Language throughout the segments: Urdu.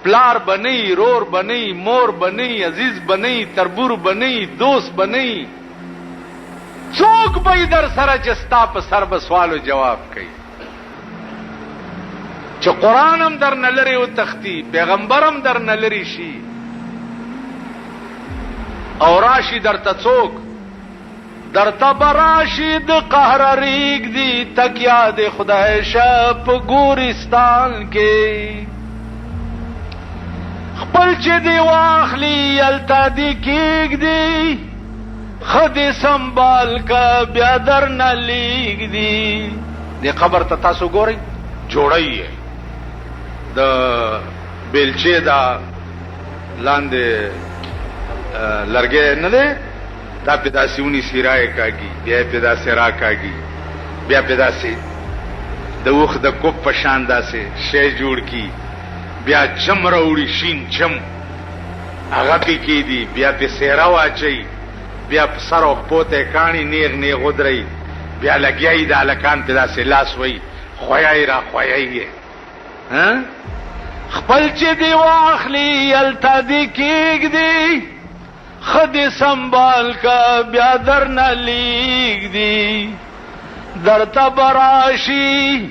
پلار بنئی، رور بنئی، مور بنئی، عزیز بنئی، تربور بنئی، دوست بنئی. څوک به در سره چې ستا په سر به سوال او جواب کوي، چې قرآن هم در نه لري او تختی، پیغمبر هم در نه لري شي او راشي درته څوک درته براشي د قهر ریګ دی تکیا د خدای شپ ګورستان کې خپل چې دی واخلی التا دی کېږ دی خدای سنبال کا بیا در نه لیږ دی. د قبر ته تاسو ګورئ جوړی د بیلچې دا لاندې لرګې نه دی دا پیداسي اونی سیرای کاږي بیا پیداسي را کاږي بیا پیداسي د وخت د کوپ په شان داسې شی جوړ کی بیا چم راوړي شین چم هغه پې کېدي بیا پې سیرا واچوي بیا په سر او پوته کاڼي نیغ نیغ ودرئ بیا لګیایي د هلکان پې داسې لاس وی خویای را خویای خپل چې دی واخلي هلته دی کېږدي خدای سنبال کا بیا در نه لیږدي درته براشي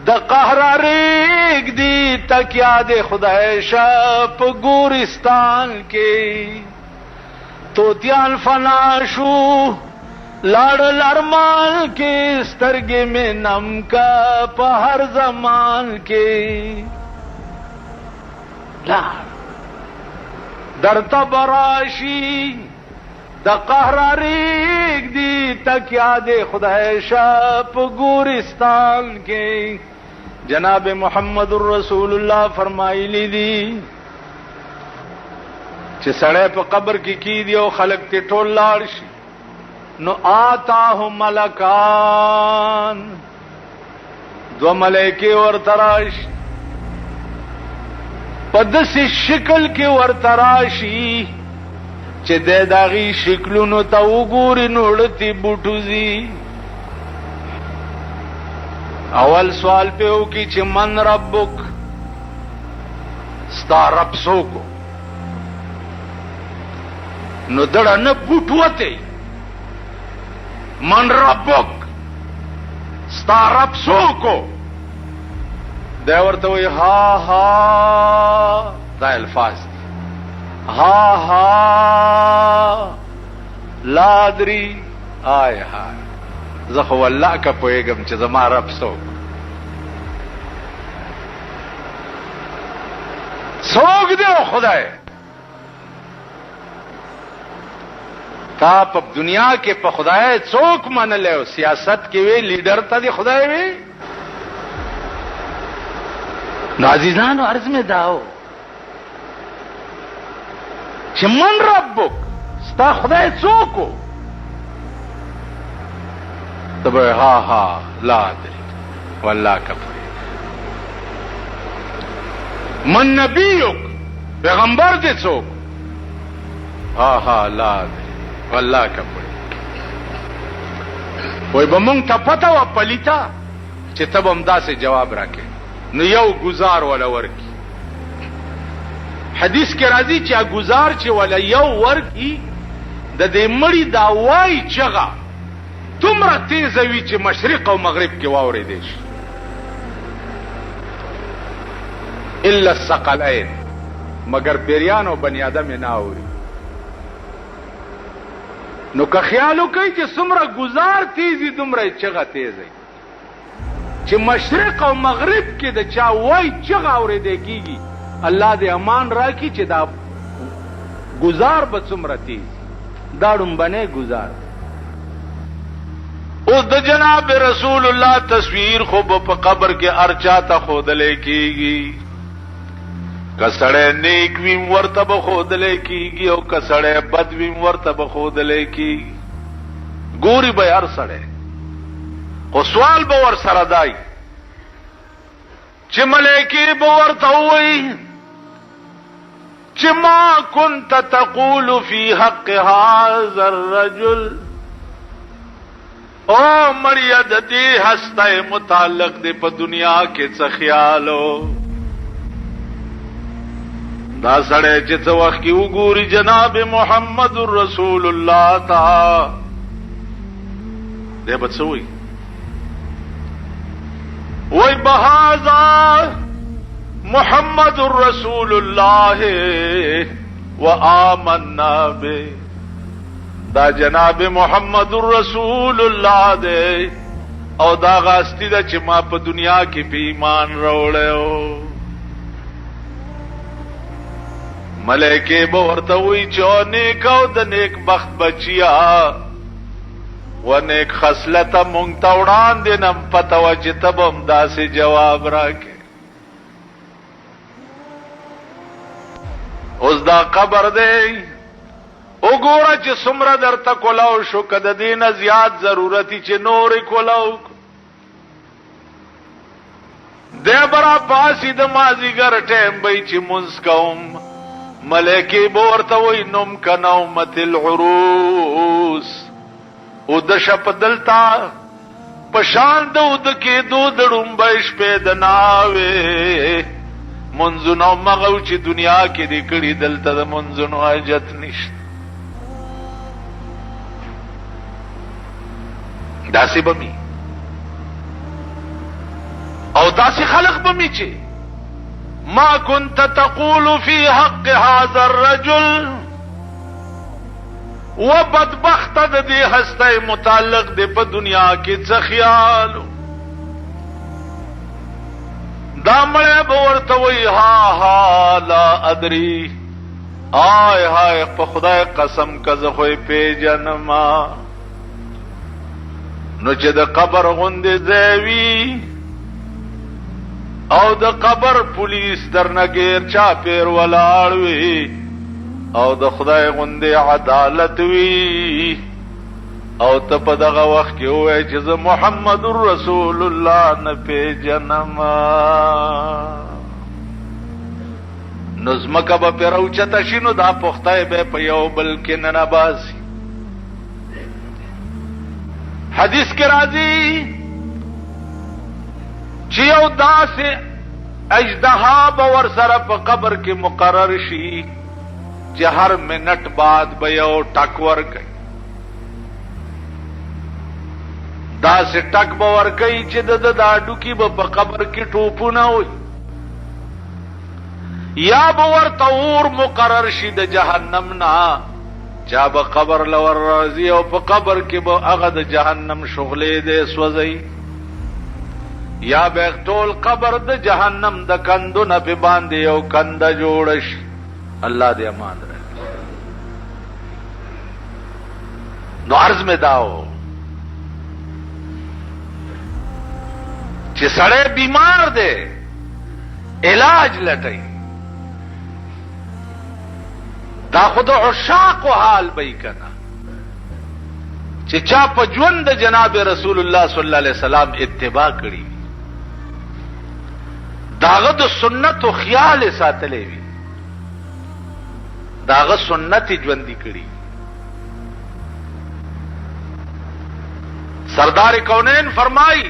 د قهر ریږدي تکیا د خدای شپ ګورستان کې توتیان فنا شو لاړل ارمان کې سترګې مې نم کا په هر زمان کې درته براشي د قهر ریږدي تکیا د خدای شپ ګورستان کې. جناب محمد رسول الله فرمایلی دي چې سړی په قبر کې کیدی او خلق ته ټول لاړ شي نو آتاه ملکان دو ملائکه ورته راشي په داسې شکل کې ورته راشي چې د داغي شکلونو ته وګوري نو ړتې بوټوزي. اول سوال په وکي چې من ربک ستا رب څوک نو دړه نه بوټ وته من ربک ستا رب څوک دا ورته وي ها ها دا الفاظ ها ها لا ادري آی های زه خو والله که پوهېږم چې زما رب څوک څوک دی او خدای تا په دنیا کې په خدای څوک منلی او سیاست کې وی لیډر ته دی خدای وی نو عزیزانو عرض میں داو چې من ربک ستا خدای څوک تب ها ها لا ادري والله کفر من نبیک پیغمبر دې څوک ها ها لا ادري والله کفر وای به مونږ ته پته وه پلیته چې ته به همداسې جواب راکې نو یو گزار ولا ورکی حدیث کې راځي چې گزار چې ولا یو ورکی د دې مړی دا وای چغه تمره تیز وی چې مشرق او مغرب کې واورې دیش الا الثقلين مگر پیریان او بنی آدم نه اوري. نو که خیالو کوي چې څومره گزار تیزی دومره چغه تیزی چې مشرق او مغرب کې د چا وای چغه اورېدل کیږي الله دې امان راکړي چې دا گزار به څومره تیز دا ډومبنه گزار. او د جناب رسول الله تصویر خو په قبر کې ارچا ته خودلې کیږي کسړې نیک ویم ورته به خودلې کیږي او کسړې بد ویم ورته به خودلې کیږي ګوري به هر سړې خو سوال به ور سره دای چې ملائکه به ورته وایي چې ما كنت تقول في حق هذا الرجل او مریاد دې هسته متعلق دې په دنیا کې څه خیالو دا سړی چې څه وخت کې وګوري جناب محمد رسول الله تا دی به څه وایي وای بهذا محمد رسول الله وآمنا به دا جناب محمد رسول الله دی او دا غاستی دا چې ما په دنیا کې په ایمان راوړیو ملائکه به ورته وایي چې او نیک او د نیک بخت بچیا و نیک خصلته مونږ ته وړاندې نم پته وه چې ته به هم داسې جواب راکې اوس دا قبر دی وګوره چې څومره درته کولاو شو که د دې نه زیات ضرورتي چې نورې کولاو دی به راپاسي د مازدیګر ټیم به چې مونځ کوم ملائکې به ورته وایي نوم که نومت العروس اوده شپ دلتا پشان د اوده کېدو د ړومبی شپې د ناوې منځونو مغه چې دنیا کې دې کړي دلته د منځونو حاجت نشته داسې به مي او داسې خلق به مي چې ما كنت تقول في حق هذا الرجل و بدبخت د دې هسته متعلق د په دنیا کې څه خیال دا مړی به ورته وایي ها ها لا ادري آی هاي په خدای قسم که زه خو یې پیژنما نو چې د قبر غوندې ځای وي او د قبر پولیس درنه ګیر چاپېر ولاړ وي او د خدای غوندې عدالت وي او ته په دغه وخت کې ووایې چې زه محمد رسول الله نه پیژنم نو ځمکه به پرې راوچته شي نو دا پختی به په یو بل کې ننباسي حدیث کې راځي چې یو داسې اژدها به ورسره په قبر کې مقرر شي چې هر منټ بعد به یو ټک ورکوي داسې ټک به ورکوي چې د دا ډوکي به په قبر کې ټوپونه وي یا به ورته اور مقرر شي د جهنم نه چا به قبر لور راځي او په قبر کې به هغه د جهنم شغلې دی سوځي یا به ټول قبر د جهنم د کندو نه په باندې یو کنده جوړ شي الله دې امان راکړي نو عرض میں داو چې سړی بیمار دی علاج لټي دا خود عشاق و حال بی کنا چې چا په ژوند د جناب رسول الله صلی الله علیه وسلم اتباع کړي داغه د سنت او خیال ساتلې وي داغه سنت ژوندۍ کړي سردار کونین فرمایي